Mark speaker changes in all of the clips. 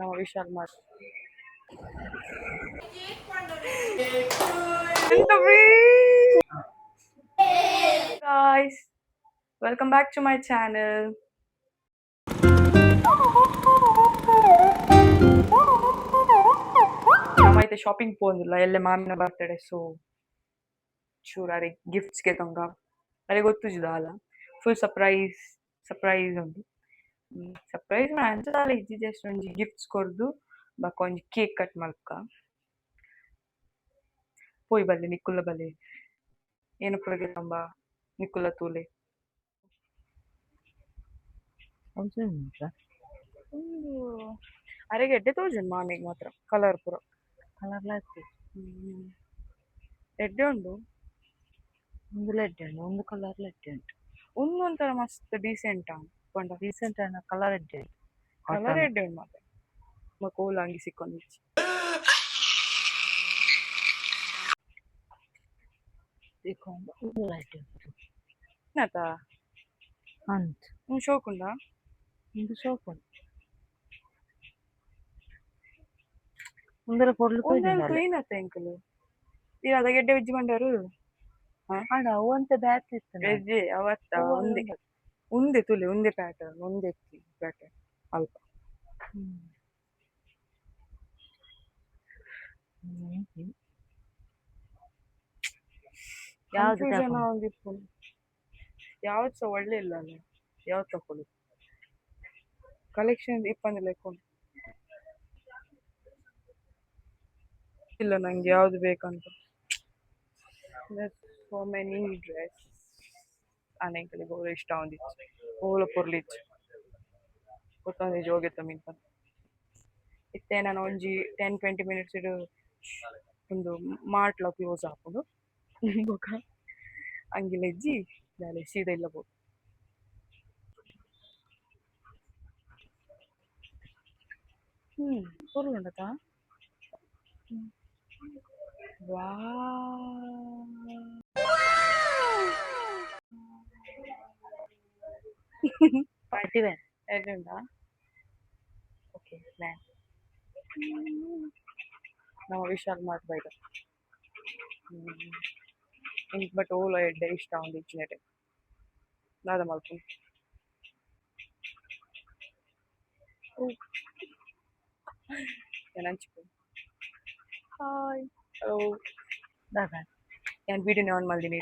Speaker 1: ನಮ್ಮ ವಿಶಾಲ್ ಮಾಡ್ guys, welcome back to my channel. ನಾವೈತೆ ಶಾಪಿಂಗ್ ಪೋಂದಿಲ್ಲ ಎಲ್ಲೆ ಮಾಮಿನ ಬರ್ತಡೆ ಸೊ ಚೂರ್ ಅರೆ ಗಿಫ್ಟ್ಸ್ಗೆ ತಂಗ ಅರೆ ಗೊತ್ತುಜಿದ ಅಲ್ಲ ಫುಲ್ ಸರ್ಪ್ರೈಸ್ ಉಂಟು ಸರ್ಪ್ರೈಸ್ ಅಂಚದಾಲ ಇಜ್ಜಿ ಜಸ್ಟ್ ಒಂಜಿ ಗಿಫ್ಟ್ಸ್ ಕೊರ್ದು ಬಕ್ಕ ಒಂಜಿ ಕೇಕ್ ಕಟ್ ಮಲ್ಕ ಪೋಯಿ ಬಲ್ಲೆ ನಿಕ್ಕುಲ್ಲ ಬಲ್ಲೆ ಏನು ಪುರಗೆ ತಂಬ ನಿಕ್ಕುಲ್ಲ ತೂಲೆ ಒಂದು ಅರೆಗೆ ಎಡ್ಡೆ ತೋಜುಂಡು ಮಾಮಿಗೆ ಮಾತ್ರ ಕಲರ್ ಪೂರ ಕಲರ್ಲ ಆಗ್ತದೆ ಎಡ್ಡೆ ಉಂಡು ಒಂದು ಎಡ್ಡೆ ಉಂಡು ಒಂದು ಕಲರ್ಲ ಎಡ್ಡೆ ಉಂಟು ಒಂದು ಒಂಥರ ಮಸ್ತ್ ಡೀಸೆಂಟ್ ಪಂಡ ಡೀಸೆಂಟ್ ಅನ್ನ ಕಲರ್ ಎಡ್ಡೆ ಉಂಡು ಮಾತ್ರ ಕೋಲ್ ಹಂಗಿ ಸಿಕ್ಕೊಂಡು ನತ ಅಂತ ಶೋಕುಂಡ ಒಂದು ಶೋಕುಂಡು ಒಂದರ ಕೊಡ್ಲು ಕ್ಲೀನ್ ಆತ ಎಂಕಲು ಈಗ ಅದ ಗೆಡ್ಡೆ ಉಜ್ಜಿ ಬಂಡಾರು ಅಣ್ಣ ಅವಂತ ಬ್ಯಾಟ್ ಇತ್ತು ವೆಜ್ಜಿ ಅವತ್ತ ಒಂದೇ ಒಂದೇ ತುಲೆ ಒಂದೇ ಪ್ಯಾಟರ್ನ್ ಒಂದೇ ಪ್ಯಾಟರ್ನ್ ಅಲ್ಪ ಯಾವ್ದು ಜನ ಒಂದಿತ್ತು ಯಾವ್ದು ಸಹ ಒಳ್ಳೆ ಇಲ್ಲ ಅಲ್ಲ ಯಾವ್ದು ತಕೊಳ್ಳಿ ಕಲೆಕ್ಷನ್ ಇಪ್ಪಂದಿಲ್ಲ ಇಲ್ಲ ನಂಗೆ ಯಾವ್ದು ಬೇಕಂತ ಸೋ ಮೆನಿ ಡ್ರೆಸ್ ಆನೆಂಕಲಿ ಗೋಳ ಇಷ್ಟ ಒಂದಿತ್ತು ಓಲ ಪೊರ್ಲಿತ್ತು ಗೊತ್ತೊಂದು ಜೋಗೆತ್ತ ಮಿಂತ ಇತ್ತೆ ನಾನು ಒಂಜಿ 10-20 ಮಿನಿಟ್ಸ್ ಇಡು ಒಂದು ಮಾಟ್ಲ ಕ್ಲೋಸ್ ಹಾಕೊಂಡು ಬೊಕ ಅಂಗಿಲ ಇಜ್ಜಿ ದಾಲೆ ಸೀದಾ ಇಲ್ಲ ಬೋದು ಪೊರ್ಲು ಉಂಡತ ವಾ ಪಾರ್ಟಿ ವೇರ್ ಎಡ್ಡುಂಡಾ ಓಕೆ ಪ್ಲಾನ್ ನಾವು ವಿಶಾಲ್ ಮಾರ್ಟ್ ಬೈದ ಬಟ್ ಓಲ ಎಡ್ಡೆ ಇಷ್ಟ ಒಂದು ಇಚ್ಚಿನೆಟೆ ನಾದ ಮಲ್ಪು ಹಂಚಿಪು ಹಾಯ್ ಹಲೋ ದಾದಾ ನಾನು ವಿಡಿಯೋ ಆನ್ ಮಾಡಿದ್ದೀನಿ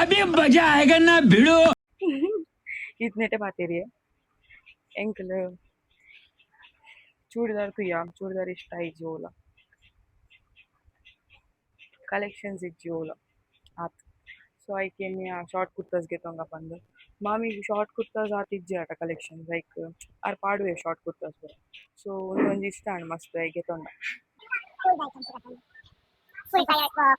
Speaker 1: ಅಭಿ ಮಜಾ ಆएगा ना भिड़ो इतने बातेरी ಎಂಕಲ್ ಚೂಡಿದಾರ್ ಕುಯ್ಯ ಚೂಡಿದಾರ್ ಇಷ್ಟ ಇಜ್ಜಿ ಓಲ ಕಲೆಕ್ಷನ್ಸ್ ಇಜ್ಜಿ ಓಲ ಆತ್ ಸೊ ಐಕೆ ಶಾರ್ಟ್ ಕುರ್ತಾಸ್ಗೆ ತೊಂಗ ಬಂದು ಮಾಮಿಗೆ ಶಾರ್ಟ್ ಕುರ್ತಾಸ್ ಆತ್ ಇಜ್ಜಿ ಆಟ ಕಲೆಕ್ಷನ್ ಲೈಕ್ ಆರ್ ಪಾಡುವೆ ಶಾರ್ಟ್ ಕುರ್ತಾಸ್ ಸೊ ಒಂದೊಂದು ಇಷ್ಟ ಅಣ್ಣ ಮಸ್ತ್ ಐಕೆ ತೊಂಡ full tired box.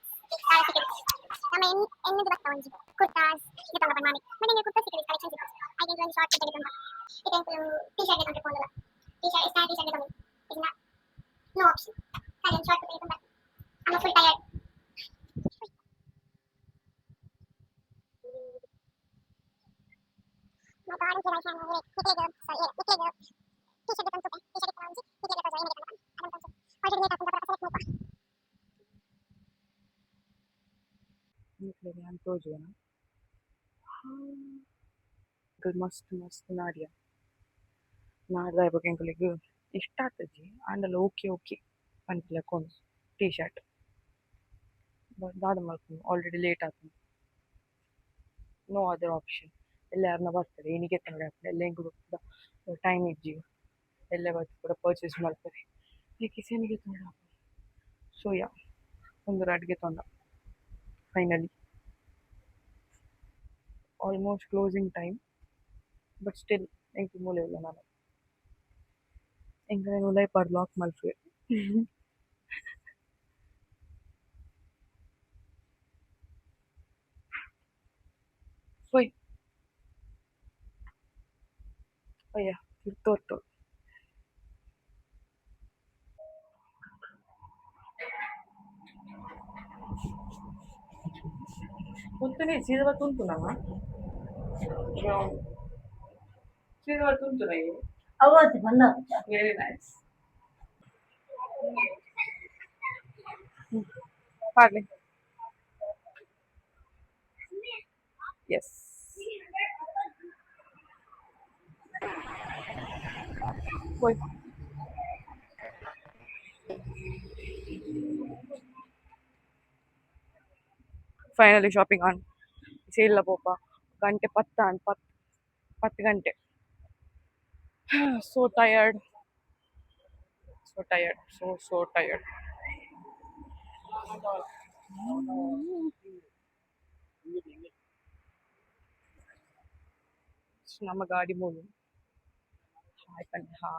Speaker 1: Nama ennu basta onji kurtas getanga pan mami. Madenge kurtas sikali collection sikku. I think one short get getanga. Iken t-shirt getanga pondala. T-shirt style t-shirt getanga. Isna no option. Kalen short get getanga. I'm full tired. My body can I can wait. Nikega so yeah nikega t-shirt getanga tupe. T-shirt getanga onji nikega so yeah getanga. Adam tancho. Wajib nikega tunga para select muka. ನಾನು ತೋಜುವನ ಮಸ್ತ್ ಮಸ್ತ್ ನಾಡ್ಯ ನಾಡ್ದ ಇವಾಗ ಎಂಕಲಿಗೆ ಇಷ್ಟ ಆಗ್ತದೆ ಆಂಡಲ್ಲ okay ಅನ್ಕೊಳ್ಳಿ T shirt ದಾದ ಮಾಡ್ಕೊಂಡು ಆಲ್ರೆಡಿ ಲೇಟ್ ಆಗ್ತದೆ ನೋ ಅದರ್ ಆಪ್ಷನ್ ಎಲ್ಲ ಯಾರನ್ನ ಬರ್ತಾರೆ ಏನಿಗೆ ತಂಗಡೆ ಆಗ್ತದೆ ಎಲ್ಲ ಹೆಂಗೆ ಗೊತ್ತಿಲ್ಲ ಟೈಮ್ ಇಜ್ಜಿ ಎಲ್ಲ ಬರ್ತು ಕೂಡ ಪರ್ಚೇಸ್ ಮಾಡ್ತಾರೆ ಈ ಕಿಸನಿಗೆ ತೊಂಡ ಸೊ ಯಾ ಒಂದು ಅಡುಗೆ ತೊಂಡ finally almost closing time but still enku mole illa nanu enga ulai padlock malfe foi oya tutto kuntune ಸೀದಾ ತುಂತುನವ ಸೀದಾ ತುಂತುನೈ ಅವತ್ತು ಬಂದ ವೆರಿ ನೈಸ್ ಹಾಗೆ ಎಸ್ ಹೋಯ್ ಫೈನಲಿ ಶಾಪಿಂಗ್ ಆನ್ ಇಲ್ಲ ಪೋಪ ಗಂಟೆ ಪತ್ತ ಆನ್ ಪತ್ತು ಗಂಟೆ ಸೋ ಟಯರ್ಡ್ so tired ನಮ್ಮ ಗಾಡಿ ಮೂವಿ ಹಾಯ್ ಕಣೆ ಹಾ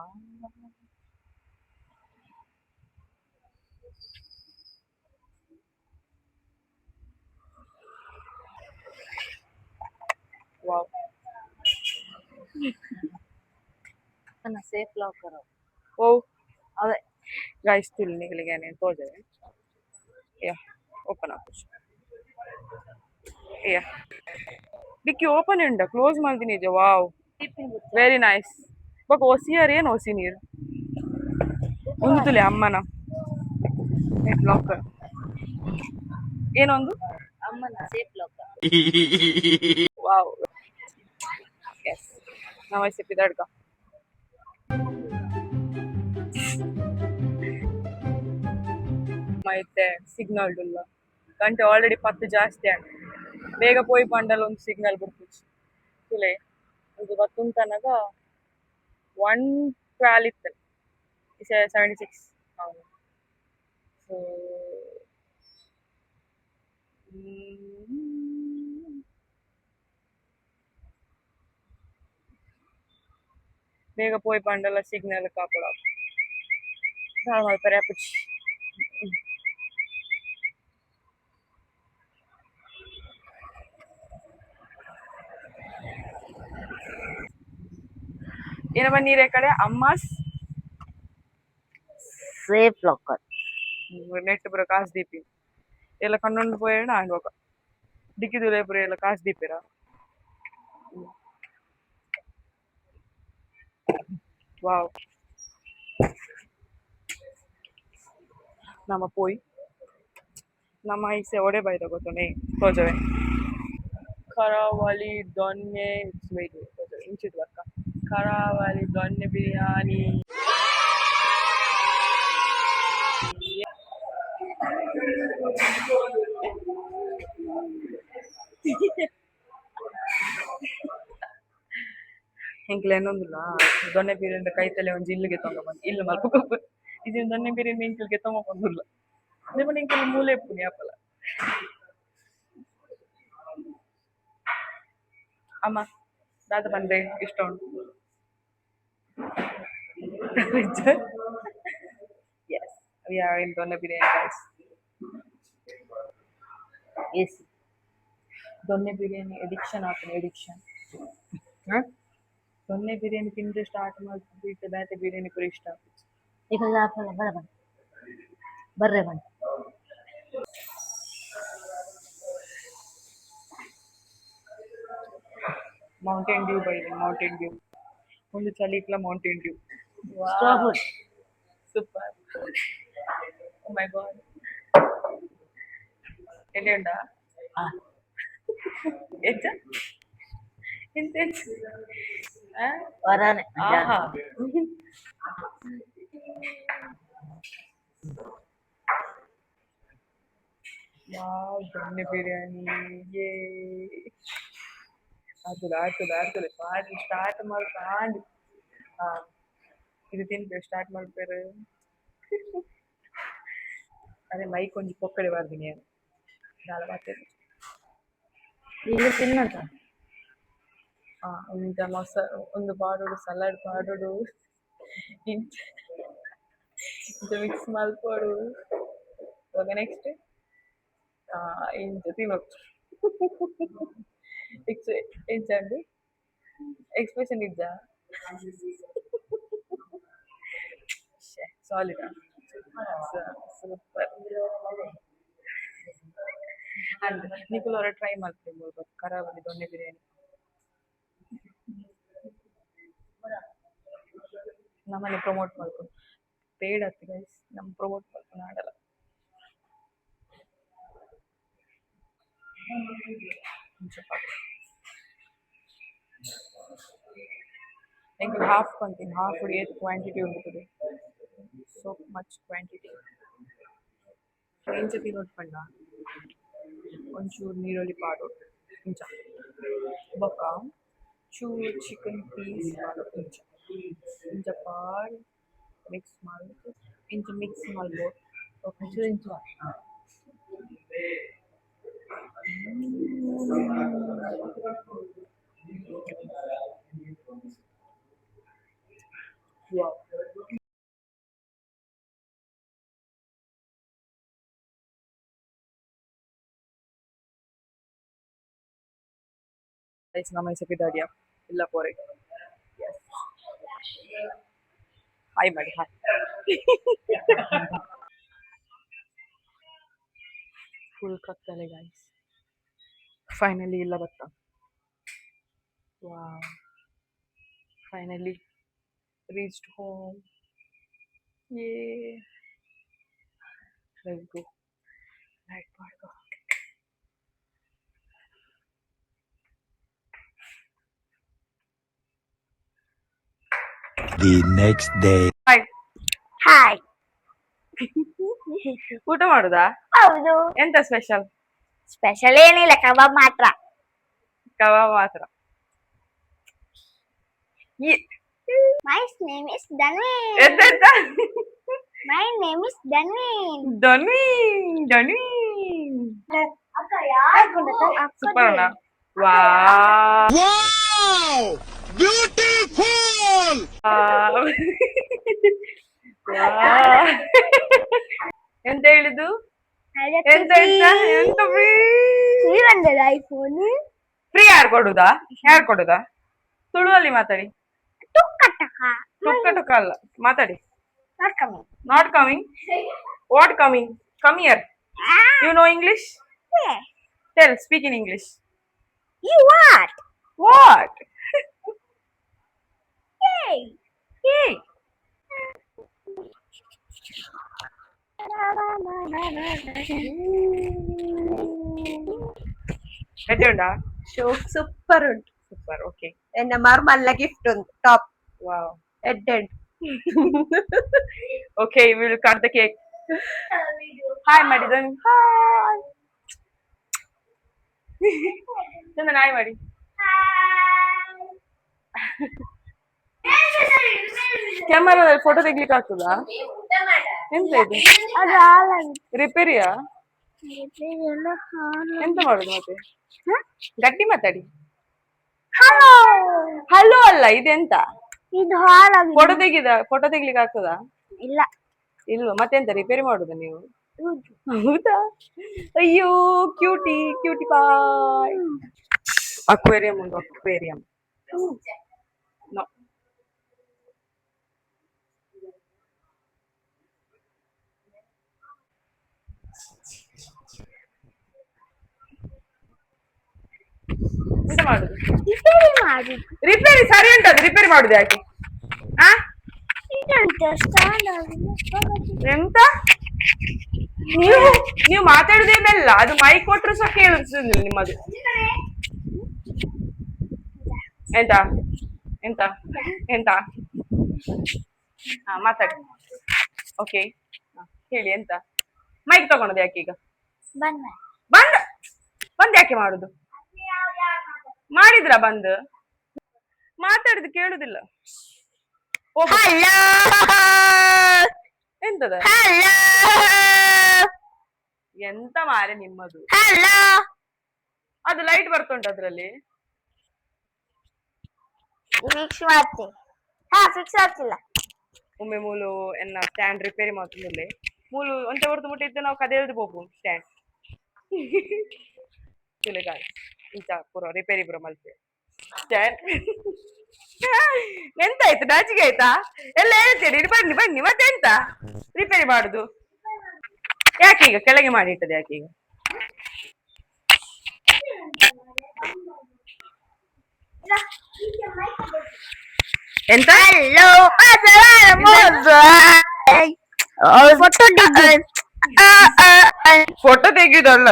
Speaker 1: ವಾವ್
Speaker 2: सेफ लॉक करो
Speaker 1: ಓ
Speaker 2: अवे
Speaker 1: गाइस तिल निकल गया नहीं तो जाए या ओपन आप या डिक्की ओपन उंड क्लोज ಮಾಡ್ತೀನಿ ನಿಜ ವಾವ್ ವೆರಿ ನೈಸ್ ಬಟ್ ಓಸಿಯರ್ ಏನು ಓಸಿ ನೀರು ಉಂದುಲೆ ಅಮ್ಮನ ಲಾಕ್ ಏನೊಂದು
Speaker 2: Amman safe lock
Speaker 1: wow S ನಮಸ್ತೆ ಪಿದಾಡ್ಕ అయితే సిగ్నల్ ಇಲ್ಲ ಗಂಟೆ ಆಲ್ರೆಡಿ 10 ಜಾಸ್ತಿ ಆಗ ಬೇಗ పోయి పండలు ಒಂದು ಸಿಗ್ನಲ್ ಬಿಡ್ತಿತ್ತು ತುಲೆ ಇದು ಬತ್ತುಂತನಗ 112 ಇತ್ತು 76 ಹೌದು ಸೊ ಬೇಗ పోయి పండల ಸಿಗ್ನಲ್ ಕಾಪಡ ನಾವು ಪರ್ಯಾಪುಚ್ ಏನಮ್ಮ ನೀರೇ ಕಡೆ ಅಮ್ಮಸ್
Speaker 2: सेफ लॉकर
Speaker 1: ನೆಟ್ ಪುರ ಕಾಸು ದೀಪಿ ಎಲ್ಲ ಕಣ್ಣೊಂದು ಪೋಯಣ ಆಗೋಗ ಡಿಕ್ಕಿದುಲೆ ಪುರ ಎಲ್ಲ ಕಾಸು ದೀಪಿರ ವಾವ್ ನಮ್ಮ ಪೋಯ್ ನಮ್ಮ ಇಸೆ ಒಡೆ ಬೈದ ಗೊತ್ತನೆ ತೋಜವೆ ಕರಾವಳಿ ದೊನ್ನೆ ವೇಟ್ ಇಂಚಿದ್ ವರ್ಕ ಕರಾವಳಿ ದೊನ್ನೆ ಬಿರಿಯಾನಿ ಎಂಕ್ಲೆ ಏನೊಂದಿಲ್ಲ ದೊನ್ನೆ ಬಿರಿಯಾನಿ ಕೈತಲೆ ಒಂಜಿ ಇಲ್ಲಿಗೆ ತೊಗೊಂಬಂದು ಇಲ್ಲ ಮಲ್ಪು ಇದು ದೊನ್ನೆ ಬಿರಿಯಾನಿ ಇಂಕ್ಲಿಗೆ ತೊಗೊಂಬಂದಿಲ್ಲ ನಿಮ್ಮ ಇಂಕಲ್ ಮೂಲೆ ಪುನಿ ಆಪಲ ಅಮ್ಮ ದಾದ ಬಂದೆ ಇಷ್ಟ ಉಂಟು yes we are in donne biryani guys
Speaker 2: AC
Speaker 1: donne biryani addiction ಆಗ್ತಾನೆ ಎಡಿಕ್ಷನ್ ದೊನ್ನೆ ಬಿರಿಯಾನಿ ತಿಂದ್ರೆ ಸ್ಟಾರ್ಟ್ ಮಾಡಿಬಿಟ್ಟು ಬೇತೆ ಬಿರಿಯಾನಿ ಕೂಡ ಇಷ್ಟ ಆಗ್ತದೆ
Speaker 2: देखो आप बराबर बर्रे बन
Speaker 1: mountain dew buy mountain dew ಒಂದು ಚಳಿ ಇಕ್ಲ ಮೌಂಟೇನ್ ಡ್ಯೂ
Speaker 2: स्ट्रॉफुल
Speaker 1: ಸೂಪರ್ ಓ ಮೈ ಗಾಡ್ ಎಲ್ಲಿ ಉಂಡ
Speaker 2: हाँ
Speaker 1: ಹೆಚ್ಚ ಎಂತ ಹೆಚ್ಚ
Speaker 2: वराने
Speaker 1: ಆಹಾ ವಾವ್ ದೊನ್ನೆ ಬಿರಿಯಾನಿ ಯೇ ಆಗ್ತದೆ ಪಾರ್ಟಿ ಸ್ಟಾರ್ಟ್ ಮಾಡ್ಕೊಂಡು ಹಾ ಇದು ತಿನ್ಬೇಕು ಸ್ಟಾರ್ಟ್ ಮಾಡ್ತಾರೆ ಅದೇ ಮೈಕ್ ಒಂಜಿ ಪೊಕ್ಕಡೆ ಬರ್ದಿನಿ ಏನು ದಾಲ ಬಾತೆ
Speaker 2: ಇಲ್ಲಿ ತಿನ್ನಂತ
Speaker 1: ಇಂಥ ಒಂದು ಪಾಡೋಡು ಸಲಾಡ್ ಪಾಡೋಡು ಇಂಥ ಇಂಥ ಮಿಕ್ಸ್ ಮಲ್ಪೋಡು ಇವಾಗ ನೆಕ್ಸ್ಟ್ ಇಂಥ ತಿನ್ನೋದು ಎಂಚಂಡು ಎಕ್ಸ್ಪ್ರೆಷನ್ ಇದ್ದ ಸಾಲಿಡ್ ಸೂಪರ್ ಅಂದ್ರೆ ನಿಖಿಲ್ ಅವರ ಟ್ರೈ ಮಾಡ್ತಿರ್ಬೋದು ಕರಾವಳಿ ದೊನ್ನೆ ಬಿರಿಯಾನಿ ನಮ್ಮನೆ ಪ್ರಮೋಟ್ ಮಾಡ್ಕೊಂಡು ಪೇಡ್ ಆಯ್ತು ಗೈಸ್, ನಮ್ಮ ಪ್ರಮೋಟ್ ಮಾಡ್ಕೊಂಡು ಆಡಲ್ಲ. ఇంకా హాఫ్ కొంತೀನಿ, హాఫ్ ఉడియేది క్వాంటిటీ ఉంటుంది, సో మచ్ ಕ್ವಾಂಟಿಟಿ. ಇಂಚ ತಿನ್ನೋದು ಪಂಡ ಒಂಚೂರು ನೀರುಳ್ಳಿ ಪಾಡು ಇಂಚ ಬೊಕ್ಕ ಚೂರು ಚಿಕನ್ ಪೀಸ್ ಪಾಡು ಇಂಚ ಇಂಚ ಪಾಡು ಮಿಕ್ಸ್ ಮಾಡಿ ಇಂಚ ಮಿಕ್ಸ್ ಮಾಡ್ಬೋದು. ಒಂಚೂರು ಇಂಚ ನಮ್ಮ ಹೆಸರು ದಾಡಿಯಾ ಇಲ್ಲ ಪೋರೆ. ಹಾಯ್ ಮಾಡಿ, ಹಾಯ್. ಫುಲ್ ಕತ್ತಲೆ ಗೈಸ್, ಫೈನಲಿ ಇಲ್ಲ ಬತ್ತ. Wow, finally reached home. ಯೇ ಲೆಟ್ಸ್ ಗೋ, ಲೈಟ್ ಮಾಡ್ಕೋ.
Speaker 3: The next day.
Speaker 1: Hi
Speaker 2: hi.
Speaker 1: ಊಟ ಮಾಡುದಾ?
Speaker 2: ಹೌದು.
Speaker 1: ಎಂತ ಸ್ಪೆಷಲ್?
Speaker 2: ಸ್ಪೆಷಲ್ ಏನಿಲ್ಲ, ಕಬಾಬ್ ಮಾತ್ರ.
Speaker 1: ಕಬಾಬ್ ಮಾತ್ರ.
Speaker 2: My name is Dhanveen.
Speaker 1: ಎಂತ?
Speaker 2: My name is Dhanveen.
Speaker 1: ಧನ್ವೀನ್, ಧನ್ವೀನ್.
Speaker 2: ಅಕ್ಕ ಯಾರು
Speaker 1: ಸೂಪರ್ ಅಣ್ಣ. Wow,
Speaker 3: Wow! Beautiful!
Speaker 1: ವಾವ್. ಎಂತ ಹೇಳಿದ್ದು? ಎಂತ ಎಂತ ಎಂತ ಫ್ರೀ?
Speaker 2: ಫ್ರೀ ಬಂದದ ಐಫೋನ್.
Speaker 1: ಫ್ರೀ ಯಾರು ಕೊಡುದಾ? ಯಾರು ಕೊಡುದಾ? ತುಳುವಲ್ಲಿ ಮಾತಾಡಿ.
Speaker 2: ಟುಕ್ಕ ಟಕ.
Speaker 1: ಟುಕ್ಕ ಟುಕ್ಕ ಅಲ್ಲ, ಮಾತಾಡಿ.
Speaker 2: Not coming.
Speaker 1: Not coming. What coming? Come here. You know English?
Speaker 2: Yeah.
Speaker 1: Tell, speak in English.
Speaker 2: You what?
Speaker 1: What?
Speaker 2: Hey.
Speaker 1: Hey. ఎట్లుందా?
Speaker 4: సూపర్ ఉంటుంది.
Speaker 1: Super, okay.
Speaker 4: ఎన్ఎంఆర్ మళ్ళా గిఫ్ట్ ఉంది టాప్
Speaker 1: వావ్.
Speaker 4: ఎడ్
Speaker 1: okay, we will cut the cake. Hi Madison. Hi. Chandana hi ಮಾಡಿ. ಕ್ಯಾಮರಾದಲ್ಲಿ photo ತೆಗಿಲಿಕ್ಕೆ ಆಗ್ತದಾ? ಎಂತ ಇದು?
Speaker 2: ಅದು ಹಾಳಾಗಿದೆ.
Speaker 1: ರಿಪೇರಿಯಾ?
Speaker 2: ಎಲ್ಲ ಹಾಳು.
Speaker 1: ಎಂತ ಮಾಡುದು ಮತ್ತೆ? ಗಟ್ಟಿ ಮಾತಾಡಿ.
Speaker 2: ಹಲೋ.
Speaker 1: ಹಲೋ ಅಲ್ಲ, ಇದೆಂತ?
Speaker 2: ಇದು ಹಾಳಾಗಿದೆ.
Speaker 1: ಫೋಟೋ ತೆಗಿಲಿಕ್ಕೆ ಆಗ್ತದಾ?
Speaker 2: ಇಲ್ಲ.
Speaker 1: ಇಲ್ವಾ? ಮತ್ತೆಂತ ರಿಪೇರಿ ಮಾಡುದಾ ನೀವು?
Speaker 2: ಹೌದು.
Speaker 1: ಹೌದಾ? ಅಯ್ಯೋ ಕ್ಯೂಟಿ ಕ್ಯೂಟಿ ಬಾಯ್. ಅಕ್ವೇರಿಯಂ ಉಂಟು, ಅಕ್ವೇರಿಯಂ. ನೋ. ಎಂತ ಮಾಡುದು?
Speaker 2: ರಿಪೇರಿ ಮಾಡಿ.
Speaker 1: ರಿಪೇರಿ ಸರಿ ಉಂಟದು, ರಿಪೇರಿ ಮಾಡುದು ಯಾಕೆ? ಆ
Speaker 2: ಇದಂತೆ ಸ್ಟ್ಯಾಂಡ್ ಆಗಿದೆ.
Speaker 1: ಎಂತ ನೀವು ಮಾತಾಡುದೇ ಬೆಲ್ಲ, ಅದು ಮೈಕ್ ಕೊಟ್ರು ಸಹ ಕೇಳಿಸುದಿಲ್ಲ ನಿಮ್ಮದು. ಎಂತ ಎಂತ ಎಂತ? ಹಾ ಮಾತಾಡಿ. ಓಕೆ, ಹೇಳಿ ಎಂತ? ಮೈಕ್ ತಗೊಂಡದ ಯಾಕೆ ಈಗ?
Speaker 2: ಬಂದ.
Speaker 1: ಬಂದ್ ಬಂದ್ ಯಾಕೆ ಮಾಡುದು? ಮಾಡಿದ್ರ ಬಂದ್? ಮಾತಾಡಿದ್ ಕೇಳುದಿಲ್ಲ. ಎಂತದ? ಎಂತ ಮಾರೆ ನಿಮ್ಮದು? ಅದು ಲೈಟ್ ಬರ್ತುಂಟು ಅದ್ರಲ್ಲಿ.
Speaker 2: ಫಿಕ್ಸ್ ಮಾಡ್ತೆ. ಹಾ ಫಿಕ್ಸ್ ಆಗ್ತಿಲ್ಲ.
Speaker 1: ಒಮ್ಮೆ ಮೂಲು ಎನ್ನ ಸ್ಟ್ಯಾಂಡ್ ರಿಪೇರಿ ಮಾಡ್ತಿದ್ದಲ್ಲಿ ಮೂಲು ಒಂಚ ಹೊರತು ಮುಟ್ಟಿದ್ದು ನಾವು ಕದಿಯಲ್ದು ಹೋಗು ಸ್ಟ್ಯಾಂಡ್ ತುಲೆಗಾಲ ಇಂಚ ಪೂರ ರಿಪೇರಿ ಪೂರ ಮಲ್ಪೆ ಸ್ಟ್ಯಾಂಡ್. ಎಂತಾಯ್ತು, ನಾಚಿಕೆ ಆಯ್ತಾ? ಎಲ್ಲ ಹೇಳ್ತೀರಿ, ಬನ್ನಿ ಬನ್ನಿ, ಮತ್ತೆಂತ ರಿಪೇರಿ ಮಾಡುದು? ಯಾಕೆ ಈಗ ಕೆಳಗೆ ಮಾಡಿಟ್ಟದೆ ಯಾಕೆ ಈಗ? ಎಂತ photo ತೆಗೆಯುದಲ್ಲ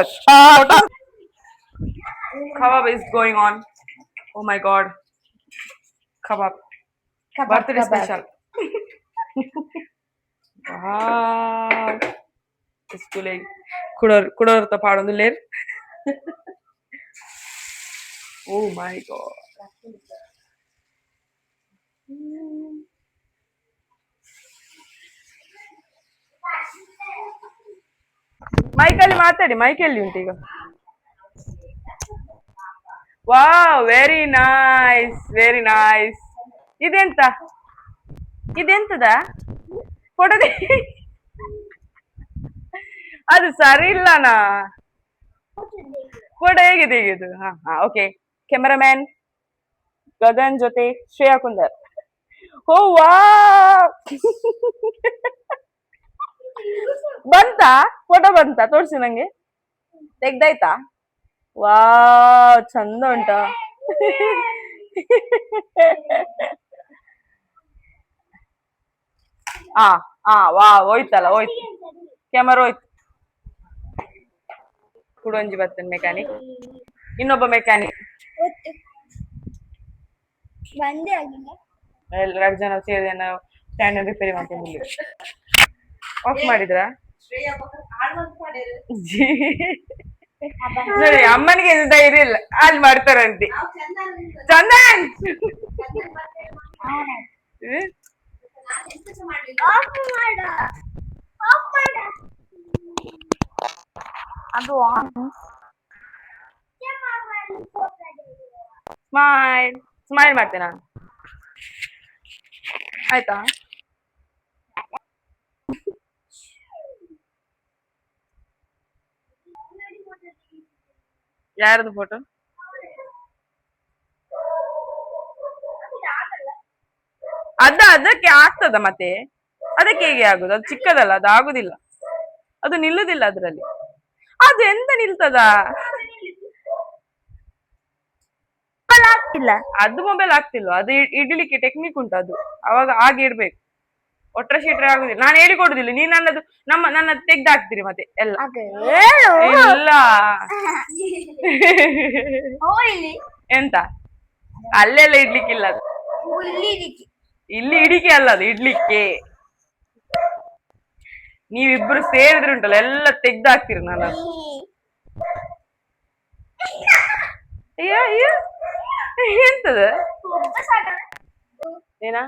Speaker 1: kebab is going on. Oh my god, kebab birthday special. Wow, iskulay kudor ta paadondu ler. Oh my god. ಮೈಕಲ್ಲಿ ಮಾತಾಡಿ, ಮೈಕಲ್ಲಿ ಉಂಟು ಈಗ. Wow, very nice, very nice. ಇದೆಂತದ ಫೋಟೋ ಅದು ಸರಿ ಇಲ್ಲನಾ ಫೋಟೋ ಹೇಗೆ ತೆಗೆಯುದು? ಹಾ ಓಕೆ. ಕ್ಯಾಮರಾಮ್ಯಾನ್ ಗಗನ್ ಜೊತೆ ಶ್ರೇಯಾ ಕುಂದರ್. ಓ ವಾ ಬಂತಾ ಫೋಟೋ ಬಂತಾ? ತೋರ್ಸಿ ನಂಗೆ. ತೆಗ್ದಾಯ್ತಾ? ವಾ ಚಂದ ಉಂಟಾ? ವಾ ಹೋಯ್ತಲ್ಲ, ಹೋಯ್ತು ಕ್ಯಾಮರಾ ಹೋಯ್ತು. ಕುಡೊಂಜಿ ಬರ್ತೇನೆ ಮೆಕ್ಯಾನಿಕ್, ಇನ್ನೊಬ್ಬ ಮೆಕ್ಯಾನಿಕ್. ಎರಡು ಜನ ಸೇರಿ ನಾವು ಸ್ಟ್ಯಾಂಡ್ ರಿಪೇರಿ ಮಾಡ್ಕೊಂಡು ಆಫ್ ಮಾಡಿದ್ರ ನೋಡಿ, ಅಮ್ಮನಿಗೆ ಧೈರ್ಯ ಇಲ್ಲ, ಅಲ್ಲಿ ಮಾಡ್ತಾರಂತೆ. ಚಂದನ್ ಅದು ಸ್ಮೈಲ್ ಸ್ಮೈಲ್ ಮಾಡ್ತೇನೆ ನಾನು, ಆಯ್ತಾ? ಯಾರದು ಫೋಟೋ? ಅದಕ್ಕೆ ಆಗ್ತದ ಮತ್ತೆ, ಅದಕ್ಕೆ ಹೇಗೆ ಆಗುದು? ಅದು ಚಿಕ್ಕದಲ್ಲ, ಅದು ಆಗುದಿಲ್ಲ, ಅದು ನಿಲ್ಲುದಿಲ್ಲ ಅದ್ರಲ್ಲಿ. ಅದು ಎಂತ ನಿಲ್ತದ? ಅದು ಮೊಬೈಲ್ ಆಗ್ತಿಲ್ವಾ? ಅದು ಇಡ್ಲಿಕ್ಕೆ ಟೆಕ್ನಿಕ್ ಉಂಟು, ಅದು ಅವಾಗ ಹಾಗೆ ಇಡ್ಬೇಕು. ಒಟ್ರೆ ಶೀಟ್ರೆ ಆಗುದಿಲ್ಲ. ನಾನು ಹೇಳಿಕೊಡುದಿಲ್ಲ, ನೀನ್ ನನ್ನದು ನನ್ನ ತೆಗ್ದಾಕ್ತೀರಿ ಮತ್ತೆ ಎಲ್ಲ. ಇಲ್ಲ ಎಂತ ಅಲ್ಲೆಲ್ಲ ಇಡ್ಲಿಕ್ಕಿಲ್ಲ, ಅದು ಇಲ್ಲಿ ಇಡಿಕೆ ಅಲ್ಲ, ಅದು ಇಡ್ಲಿಕ್ಕೆ. ನೀವಿಬ್ರು ಸೇರಿದ್ರೆ ಉಂಟಲ್ಲ ಎಲ್ಲ ತೆಗ್ದಾಕ್ತೀರಿ ನಾನು. ಅಯ್ಯ ಅಯ್ಯ ಎಂತದ ಏನ?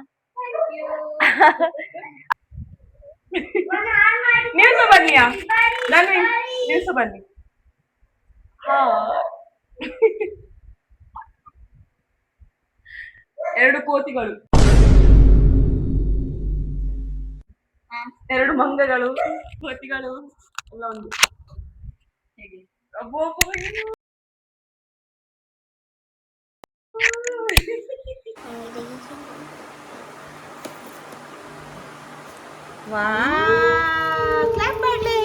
Speaker 1: ನೀವ್ಸ ಬನ್ನಿಯಾ? ನೀವ್ಸ ಬನ್ನಿ. ಎರಡು ಕೋತಿಗಳು, ಎರಡು ಮಂಗಗಳು, ಕೋತಿಗಳು ಎಲ್ಲ ಒಂದು. ಹೇಗೆ
Speaker 2: ಕ್ಲಾಪ್ ಮಾಡ್ಲಿ.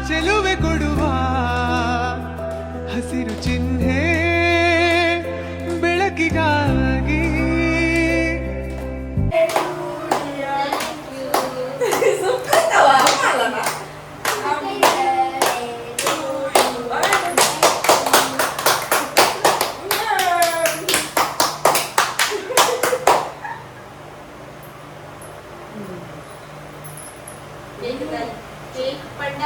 Speaker 5: ಚೆಲುವೆ ಕೊಡುವ ಹಸಿರು ಚಿಹ್ನೆ ಬೆಳಕಿಗಾಗಿ.
Speaker 2: ಕೇಕ್ ಪಂಡ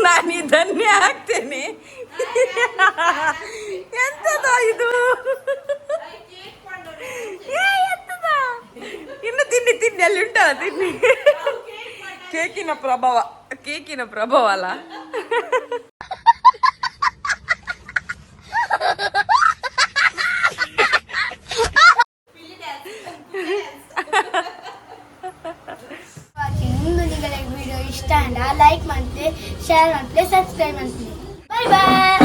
Speaker 1: ನಾನು ಧನ್ಯ ಆಗ್ತೇನೆ. ಎಂತದ ಇದು? ಎಂತದ? ಇನ್ನು ತಿನ್ನಿ ತಿನ್ನಿ, ಅಲ್ಲಿ ಉಂಟಲ್ಲ ತಿನ್ನಿ. ಕೇಕಿನ ಪ್ರಭಾವ ಅಲ್ಲ.
Speaker 6: ಇಷ್ಟ ಅಂಡ ಲೈಕ್ ಮಾಡ್ತೆ ಶೇರ್ ಮಾಡ್ತೆ ಸಬ್ಸ್ಕ್ರೈಬ್ ಮಾಡ್ತೆ ಬಾಯ್ ಬಾಯ್